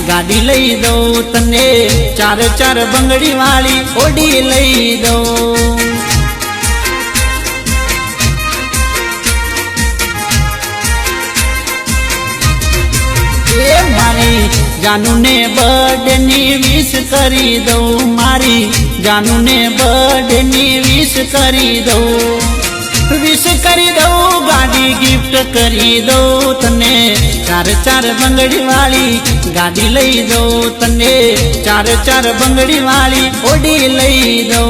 गाड़ी लई दो तने चार चार बंगड़ी वाली ओडी लई दो मारी जानू ने बर्थडे नी विश करी दो मारी जानू ने बर्थडे नी विश करी दो गाड़ी गिफ्ट करी दो तने चार चार बंगड़ी वाली गाड़ी लई दो तने चार चार बंगड़ी वाली ओडी लई दो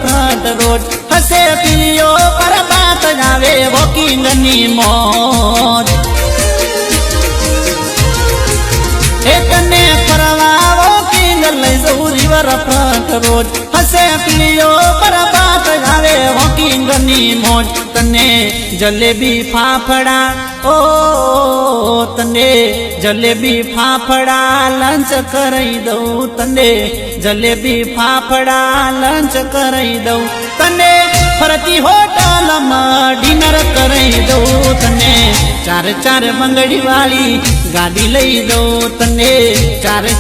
फ्रंट रोड हसे पियो पर बात जावे वॉकिंग नी मौज एकने परवा वॉकिंग लई जाऊ रिवर फ्रंट रोड हसे पियो पर बात जावे वॉकिंग नी मौज तने जलेबी फाफड़ा ओ तने जलेबी फाफड़ा लंच करई दो तने जलेबी फाफड़ा लंच करई दो तने फरती होटल में डिनर करई दो तने चार चार बंगड़ी वाली गाड़ी लई दो तने चार